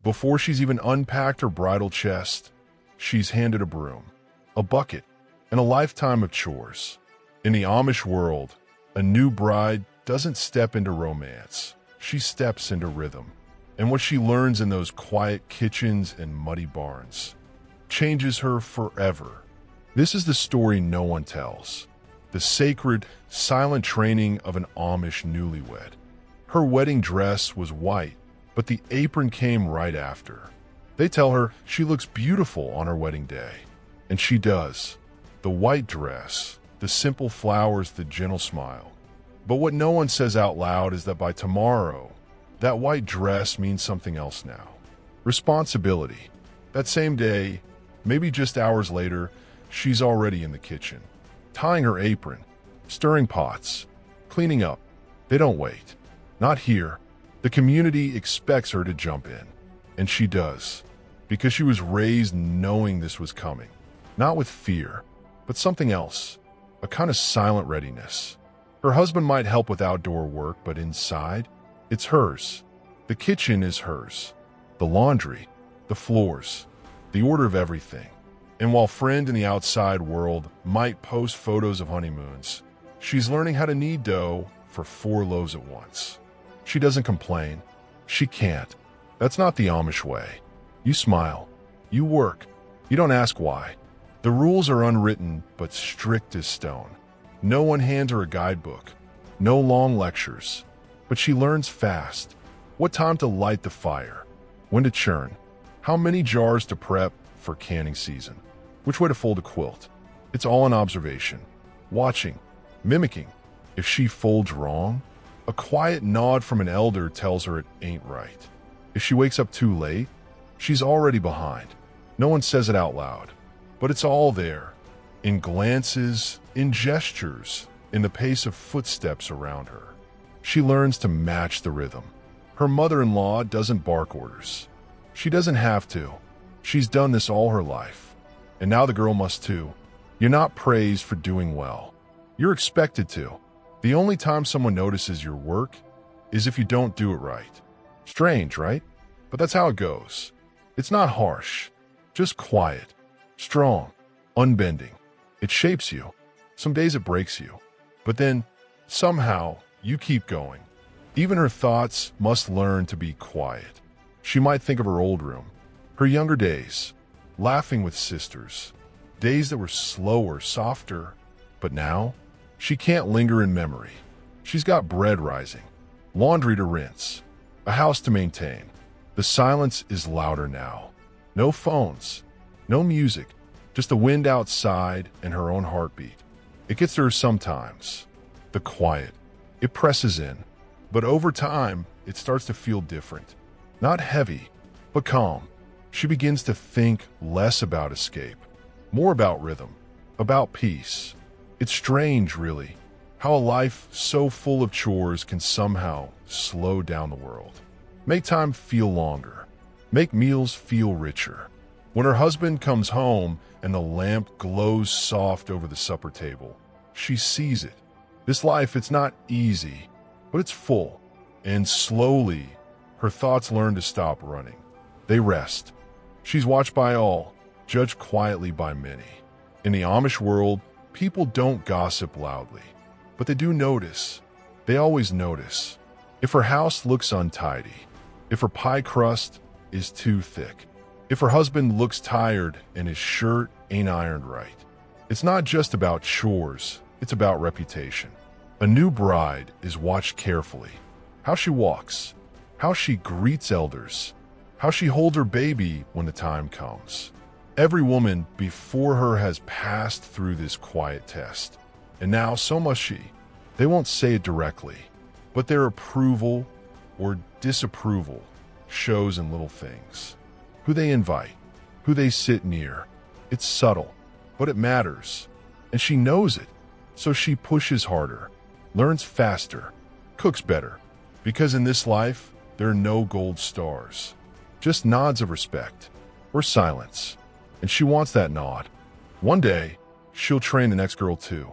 Before she's even unpacked her bridal chest, she's handed a broom, a bucket, and a lifetime of chores. In the Amish world, a new bride doesn't step into romance. She steps into rhythm. And what she learns in those quiet kitchens and muddy barns changes her forever. This is the story no one tells. The sacred, silent training of an Amish newlywed. Her wedding dress was white, but the apron came right after. They tell her she looks beautiful on her wedding day. And she does. The white dress, the simple flowers, the gentle smile. But what no one says out loud is that by tomorrow, that white dress means something else now. Responsibility. That same day, maybe just hours later, she's already in the kitchen, tying her apron, stirring pots, cleaning up. They don't wait. Not here. The community expects her to jump in. And she does. Because she was raised knowing this was coming. Not with fear, but something else. A kind of silent readiness. Her husband might help with outdoor work, but inside, it's hers. The kitchen is hers. The laundry, the floors, the order of everything. And while friend in the outside world might post photos of honeymoons, she's learning how to knead dough for 4 loaves at once. She doesn't complain. She can't. That's not the Amish way. You smile. You work. You don't ask why. The rules are unwritten, but strict as stone. No one hands her a guidebook. No long lectures. But she learns fast. What time to light the fire. When to churn. How many jars to prep for canning season. Which way to fold a quilt. It's all an observation. Watching. Mimicking. If she folds wrong, a quiet nod from an elder tells her it ain't right. If she wakes up too late, she's already behind. No one says it out loud, but it's all there. In glances, in gestures, in the pace of footsteps around her. She learns to match the rhythm. Her mother-in-law doesn't bark orders. She doesn't have to. She's done this all her life. And now the girl must too. You're not praised for doing well. You're expected to. The only time someone notices your work is if you don't do it right. Strange, right? But that's how it goes. It's not harsh, just quiet, strong, unbending. It shapes you. Some days it breaks you. But then, somehow, you keep going. Even her thoughts must learn to be quiet. She might think of her old room, her younger days, laughing with sisters, days that were slower, softer. But now, she can't linger in memory. She's got bread rising, laundry to rinse, a house to maintain. The silence is louder now. No phones, no music, just the wind outside and her own heartbeat. It gets to her sometimes. The quiet. It presses in. But over time, it starts to feel different. Not heavy, but calm. She begins to think less about escape, more about rhythm, about peace. It's strange, really, how a life so full of chores can somehow slow down the world. Make time feel longer. Make meals feel richer. When her husband comes home and the lamp glows soft over the supper table, she sees it. This life, it's not easy, but it's full. And slowly, her thoughts learn to stop running. They rest. She's watched by all, judged quietly by many. In the Amish world, people don't gossip loudly, but they do notice. They always notice. If her house looks untidy, if her pie crust is too thick, if her husband looks tired and his shirt ain't ironed right. It's not just about chores, it's about reputation. A new bride is watched carefully. How she walks, how she greets elders, how she holds her baby when the time comes. Every woman before her has passed through this quiet test, and now so must she. They won't say it directly, but their approval or disapproval shows in little things. Who they invite, who they sit near. It's subtle, but it matters, and she knows it. So she pushes harder, learns faster, cooks better, because in this life, there are no gold stars, just nods of respect or silence. And she wants that nod. One day, she'll train the next girl too.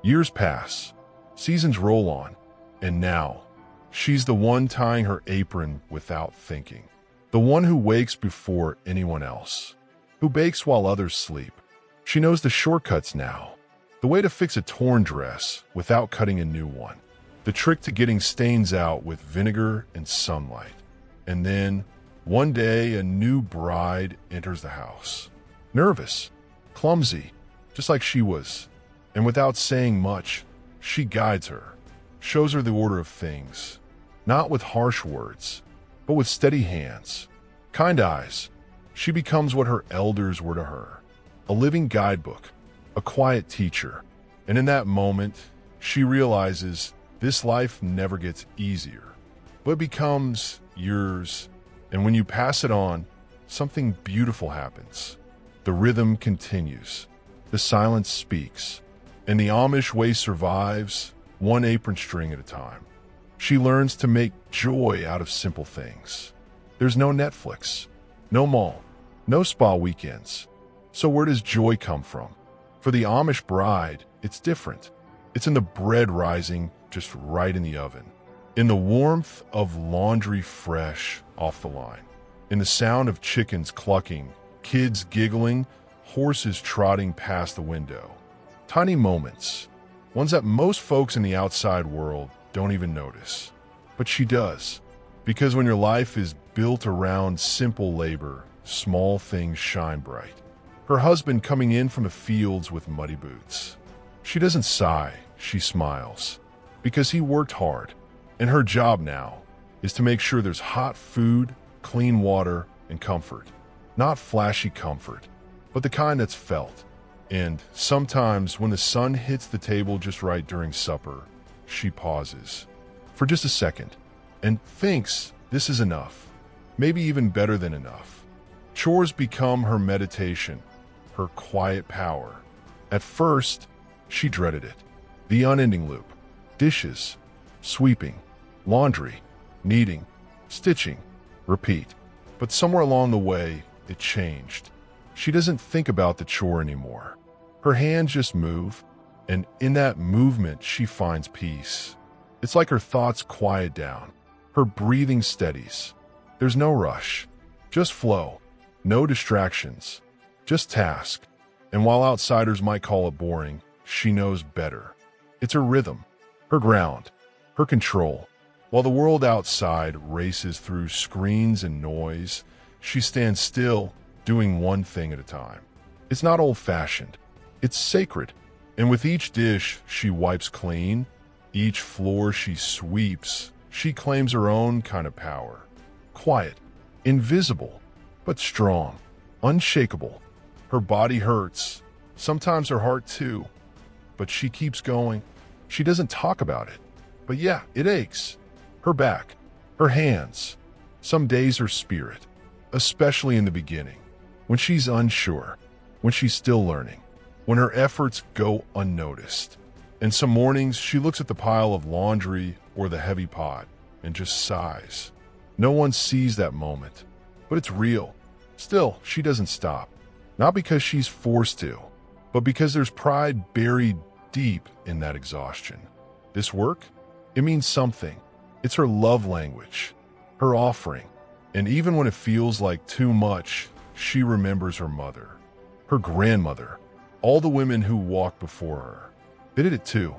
Years pass, seasons roll on, and now, she's the one tying her apron without thinking. the one who wakes before anyone else, who bakes while others sleep. She knows the shortcuts now, the way to fix a torn dress without cutting a new one, the trick to getting stains out with vinegar and sunlight. And then, one day, a new bride enters the house. Nervous, clumsy, just like she was. And without saying much, she guides her, shows her the order of things, not with harsh words, but with steady hands, kind eyes. She becomes what her elders were to her, a living guidebook, a quiet teacher. And in that moment, she realizes this life never gets easier, but it becomes yours. And when you pass it on, something beautiful happens. The rhythm continues, the silence speaks, and the Amish way survives, one apron string at a time. She learns to make joy out of simple things. There's no Netflix, no mall, no spa weekends. So where does joy come from? For the Amish bride, it's different. It's in the bread rising just right in the oven, in the warmth of laundry fresh off the line, in the sound of chickens clucking, kids giggling, horses trotting past the window. Tiny moments, ones that most folks in the outside world don't even notice. But she does, because when your life is built around simple labor, small things shine bright. Her husband coming in from the fields with muddy boots. She doesn't sigh, she smiles, because he worked hard, and her job now is to make sure there's hot food, clean water, and comfort. Not flashy comfort, but the kind that's felt. And sometimes when the sun hits the table just right during supper, she pauses for just a second and thinks this is enough, maybe even better than enough. Chores become her meditation, her quiet power. At first, she dreaded it. The unending loop. Dishes, sweeping, laundry, kneading, stitching, repeat. But somewhere along the way, it changed. She doesn't think about the chore anymore. Her hands just move, and in that movement, she finds peace. It's like her thoughts quiet down. Her breathing steadies. There's no rush, just flow. No distractions, just task. And while outsiders might call it boring, she knows better. It's her rhythm, her ground, her control. While the world outside races through screens and noise, she stands still, doing one thing at a time. It's not old-fashioned. It's sacred. And with each dish she wipes clean, each floor she sweeps, she claims her own kind of power. Quiet, invisible, but strong, unshakable. Her body hurts, sometimes her heart too, but she keeps going. She doesn't talk about it, but yeah, it aches. Her back, her hands, some days her spirit, especially in the beginning, when she's unsure, when she's still learning, when her efforts go unnoticed. And some mornings she looks at the pile of laundry or the heavy pot and just sighs. No one sees that moment, but it's real. Still, she doesn't stop. Not because she's forced to, but because there's pride buried deep in that exhaustion. This work, it means something. It's her love language, her offering. And even when it feels like too much, she remembers her mother, her grandmother, all the women who walked before her. They did it too,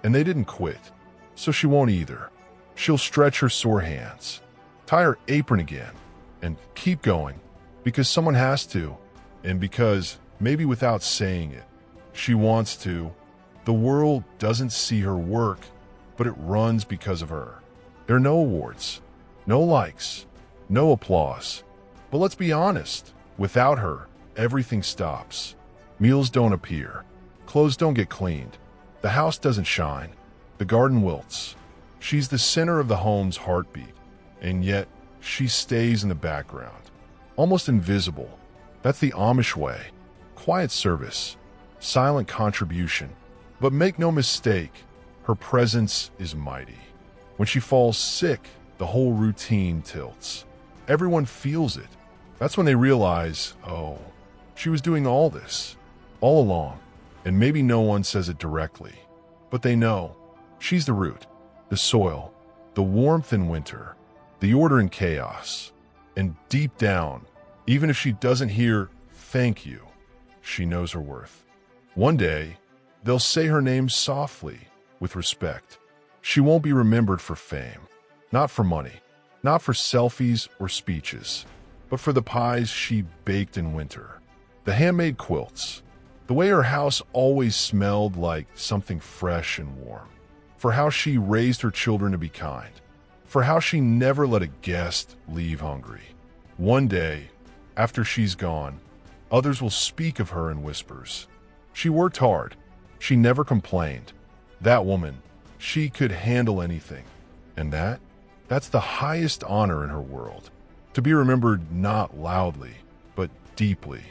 and they didn't quit. So she won't either. She'll stretch her sore hands, tie her apron again, and keep going, because someone has to, and because, maybe without saying it, she wants to. The world doesn't see her work, but it runs because of her. There are no awards, no likes, no applause. But let's be honest, without her, everything stops. Meals don't appear, clothes don't get cleaned, the house doesn't shine, the garden wilts. She's the center of the home's heartbeat, and yet she stays in the background, almost invisible. That's the Amish way. Quiet service, silent contribution. But make no mistake, her presence is mighty. When she falls sick, the whole routine tilts. Everyone feels it. That's when they realize, oh, she was doing all this, all along. And maybe no one says it directly, but they know. She's the root, the soil, the warmth in winter, the order in chaos. And deep down, even if she doesn't hear "thank you," she knows her worth. One day, they'll say her name softly, with respect. She won't be remembered for fame, not for money, not for selfies or speeches, but for the pies she baked in winter, the handmade quilts, the way her house always smelled like something fresh and warm, for how she raised her children to be kind, for how she never let a guest leave hungry. One day, after she's gone, others will speak of her in whispers. She worked hard. She never complained. That woman, she could handle anything. And that's the highest honor in her world. To be remembered not loudly, but deeply,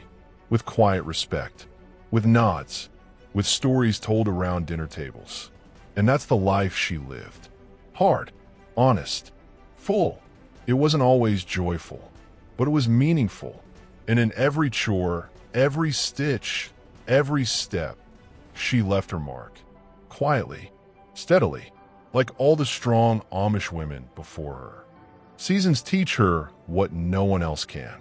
with quiet respect, with nods, with stories told around dinner tables. And that's the life she lived. Hard, honest, full. It wasn't always joyful, but it was meaningful. And in every chore, every stitch, every step, she left her mark. Quietly, steadily, like all the strong Amish women before her. Seasons teach her what no one else can.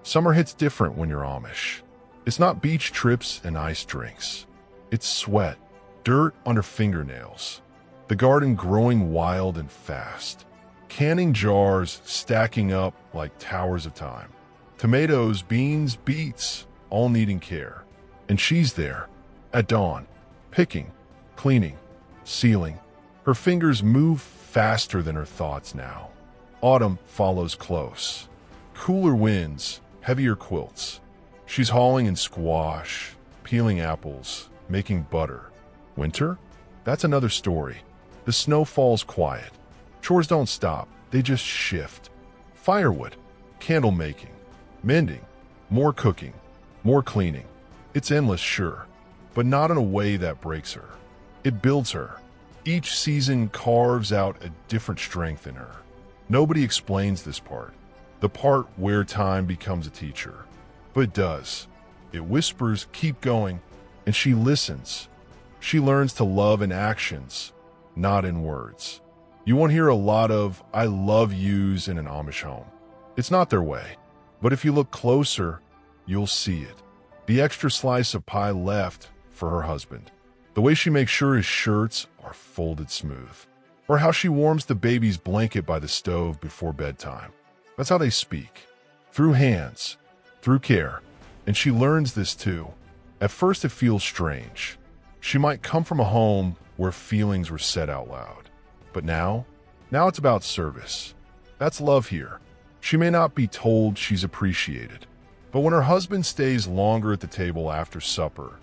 Summer hits different when you're Amish. It's not beach trips and ice drinks. It's sweat, dirt under fingernails, the garden growing wild and fast, canning jars stacking up like towers of time, tomatoes, beans, beets, all needing care. And she's there, at dawn, picking, cleaning, sealing. Her fingers move faster than her thoughts now. Autumn follows close. Cooler winds, heavier quilts. She's hauling in squash, peeling apples, making butter. Winter? That's another story. The snow falls quiet. Chores don't stop, they just shift. Firewood, candle making, mending, more cooking, more cleaning. It's endless, sure, but not in a way that breaks her. It builds her. Each season carves out a different strength in her. Nobody explains this part, the part where time becomes a teacher. But it does. It whispers, keep going, and she listens. She learns to love in actions, not in words. You won't hear a lot of "I love yous" in an Amish home. It's not their way. But if you look closer, you'll see it. The extra slice of pie left for her husband. The way she makes sure his shirts are folded smooth. Or how she warms the baby's blanket by the stove before bedtime. That's how they speak. Through hands, through care. And she learns this too. At first it feels strange. She might come from a home where feelings were said out loud. But now it's about service. That's love here. She may not be told she's appreciated. But when her husband stays longer at the table after supper,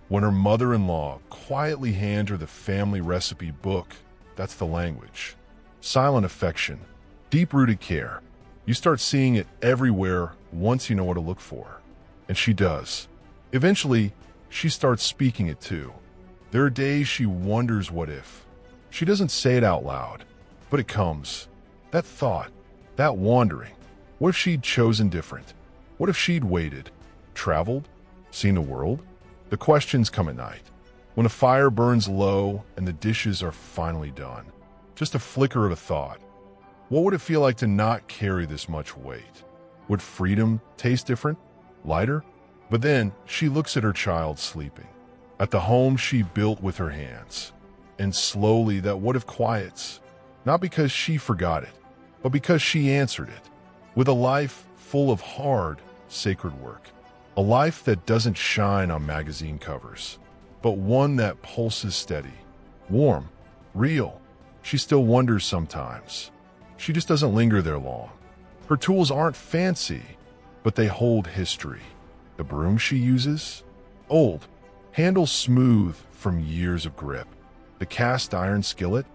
when her mother-in-law quietly hands her the family recipe book, that's the language. Silent affection, deep-rooted care. You start seeing it everywhere once you know what to look for. And she does. Eventually, she starts speaking it too. There are days she wonders what if. She doesn't say it out loud, but it comes. That thought, that wandering. What if she'd chosen different? What if she'd waited, traveled, seen the world? The questions come at night, when a fire burns low and the dishes are finally done. Just a flicker of a thought. What would it feel like to not carry this much weight? Would freedom taste different? Lighter? But then she looks at her child sleeping, at the home she built with her hands. And slowly that what if quiets, not because she forgot it, but because she answered it, with a life full of hard, sacred work. A life that doesn't shine on magazine covers, but one that pulses steady, warm, real. She still wonders sometimes. She just doesn't linger there long. Her tools aren't fancy, but they hold history. The broom she uses? Old, handle smooth from years of grip. The cast iron skillet?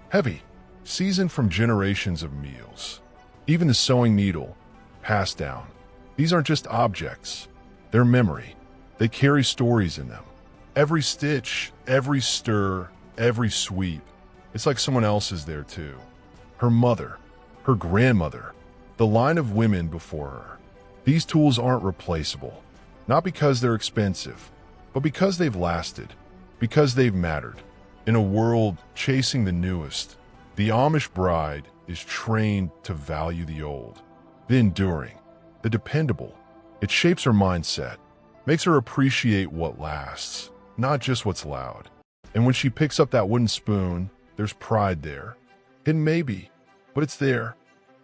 Heavy, seasoned from generations of meals. Even the sewing needle, passed down. These aren't just objects. They're memory. They carry stories in them. Every stitch, every stir, every sweep. It's like someone else is there too. Her mother, her grandmother, the line of women before her. These tools aren't replaceable. Not because they're expensive, but because they've lasted. Because they've mattered. In a world chasing the newest, the Amish bride is trained to value the old. the enduring, the dependable. It shapes her mindset, makes her appreciate what lasts, not just what's loud. And when she picks up that wooden spoon, there's pride there. Hidden maybe, but it's there.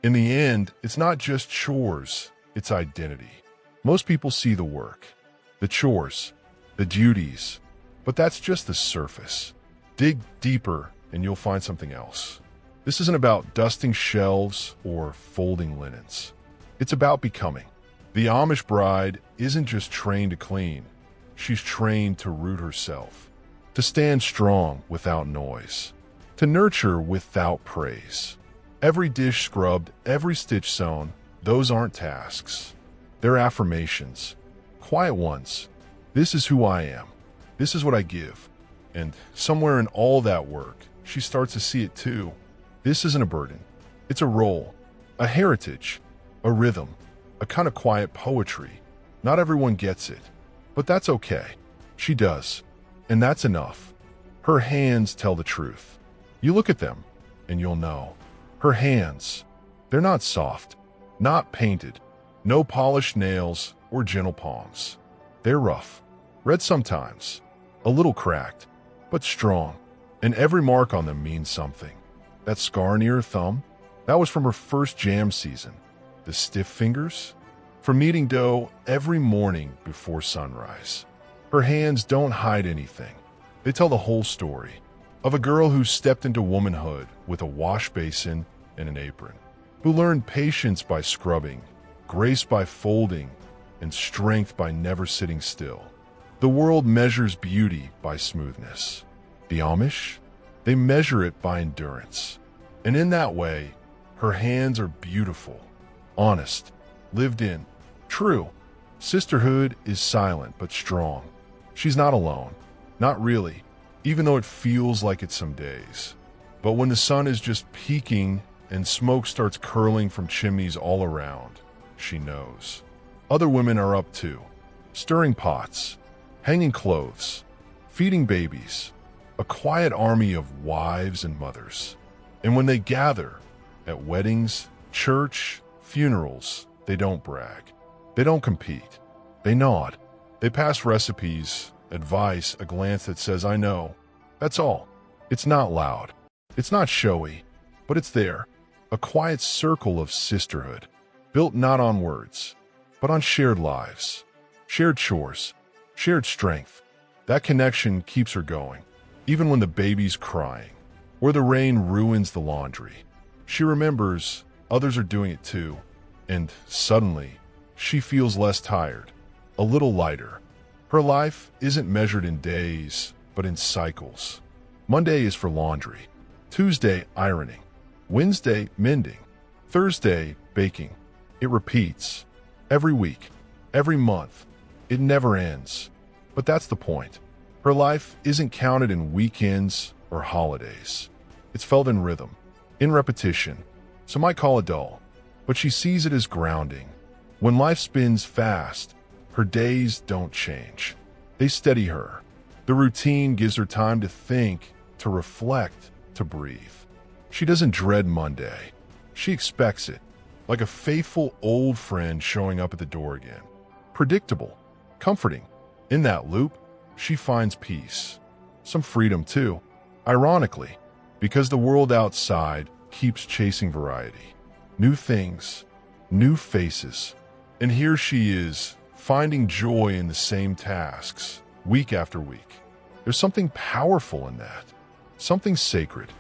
In the end, it's not just chores, it's identity. Most people see the work, the chores, the duties, but that's just the surface. Dig deeper and you'll find something else. This isn't about dusting shelves or folding linens. It's about becoming. The Amish bride isn't just trained to clean. She's trained to root herself, to stand strong without noise, to nurture without praise. Every dish scrubbed, every stitch sewn, those aren't tasks. They're affirmations, quiet ones. This is who I am. This is what I give. And somewhere in all that work, she starts to see it too. This isn't a burden. It's a role, a heritage, a rhythm, a kind of quiet poetry. Not everyone gets it, but that's okay. She does, and that's enough. Her hands tell the truth. You look at them, and you'll know. Her hands, they're not soft, not painted, no polished nails or gentle palms. They're rough, red sometimes, a little cracked, but strong, and every mark on them means something. That scar near her thumb, that was from her first jam season. The stiff fingers, from kneading dough every morning before sunrise. Her hands don't hide anything. They tell the whole story of a girl who stepped into womanhood with a wash basin and an apron, who learned patience by scrubbing, grace by folding, and strength by never sitting still. The world measures beauty by smoothness. The Amish, they measure it by endurance. And in that way, her hands are beautiful, honest, lived in, true. Sisterhood is silent but strong. She's not alone. Not really, even though it feels like it some days. But when the sun is just peaking and smoke starts curling from chimneys all around, she knows. Other women are up too, stirring pots, hanging clothes, feeding babies, a quiet army of wives and mothers. And when they gather at weddings, church, funerals, they don't brag. They don't compete. They nod. They pass recipes, advice, a glance that says, I know. That's all. It's not loud. It's not showy, but it's there. A quiet circle of sisterhood, built not on words, but on shared lives, shared chores, shared strength. That connection keeps her going, even when the baby's crying, or the rain ruins the laundry. She remembers others are doing it too, and suddenly, she feels less tired, a little lighter. Her life isn't measured in days, but in cycles. Monday is for laundry, Tuesday, ironing, Wednesday, mending, Thursday, baking. It repeats. Every week, every month. It never ends. But that's the point. Her life isn't counted in weekends or holidays. It's felt in rhythm, in repetition. Some might call it dull, but she sees it as grounding. When life spins fast, her days don't change. They steady her. The routine gives her time to think, to reflect, to breathe. She doesn't dread Monday. She expects it, like a faithful old friend showing up at the door again. Predictable, comforting. In that loop, she finds peace. Some freedom too, ironically, because the world outside keeps chasing variety. New things, new faces. And here she is, finding joy in the same tasks, week after week. There's something powerful in that, something sacred.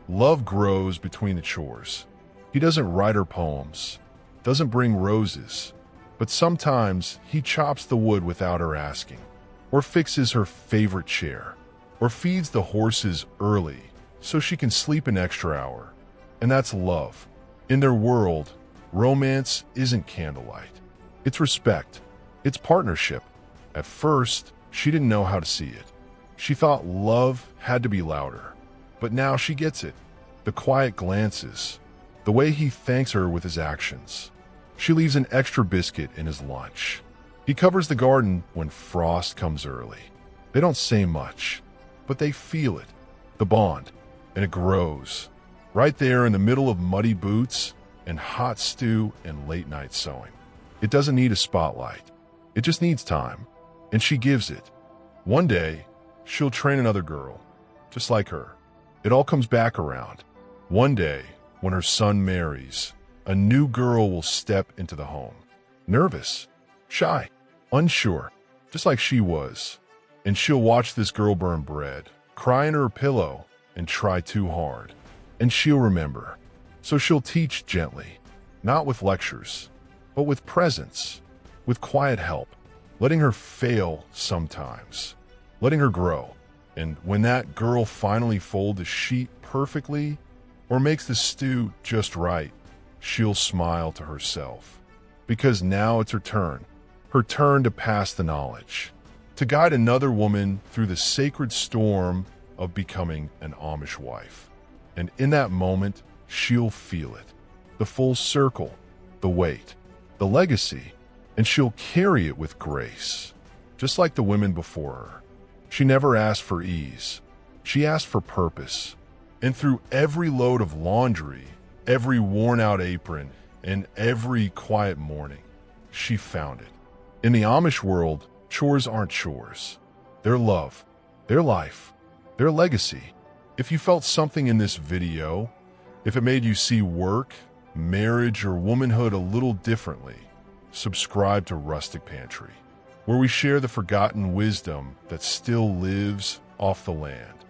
Love grows between the chores. He doesn't write her poems, doesn't bring roses, but sometimes he chops the wood without her asking, or fixes her favorite chair, or feeds the horses early so she can sleep an extra hour. And that's love. In their world, romance isn't candlelight. It's respect. It's partnership. At first, she didn't know how to see it. She thought love had to be louder. But now she gets it. The quiet glances, the way he thanks her with his actions. She leaves an extra biscuit in his lunch. He covers the garden when frost comes early. They don't say much, but they feel it, the bond, and it grows. Right there in the middle of muddy boots, and hot stew and late-night sewing. It doesn't need a spotlight. It just needs time, and she gives it. One day, she'll train another girl, just like her. It all comes back around. One day, when her son marries, a new girl will step into the home. Nervous, shy, unsure, just like she was. And she'll watch this girl burn bread, cry in her pillow, and try too hard. And she'll remember. So she'll teach gently, not with lectures, but with presence, with quiet help, letting her fail sometimes, letting her grow. And when that girl finally folds the sheet perfectly or makes the stew just right, she'll smile to herself. Because now it's her turn to pass the knowledge, to guide another woman through the sacred storm of becoming an Amish wife. And in that moment, she'll feel it, the full circle, the weight, the legacy, and she'll carry it with grace, just like the women before her. She never asked for ease. She asked for purpose. And through every load of laundry, every worn-out apron, and every quiet morning, she found it. In the Amish world, chores aren't chores. They're love, their life, their legacy. If you felt something in this video, if it made you see work, marriage, or womanhood a little differently, subscribe to Rustic Pantry, where we share the forgotten wisdom that still lives off the land.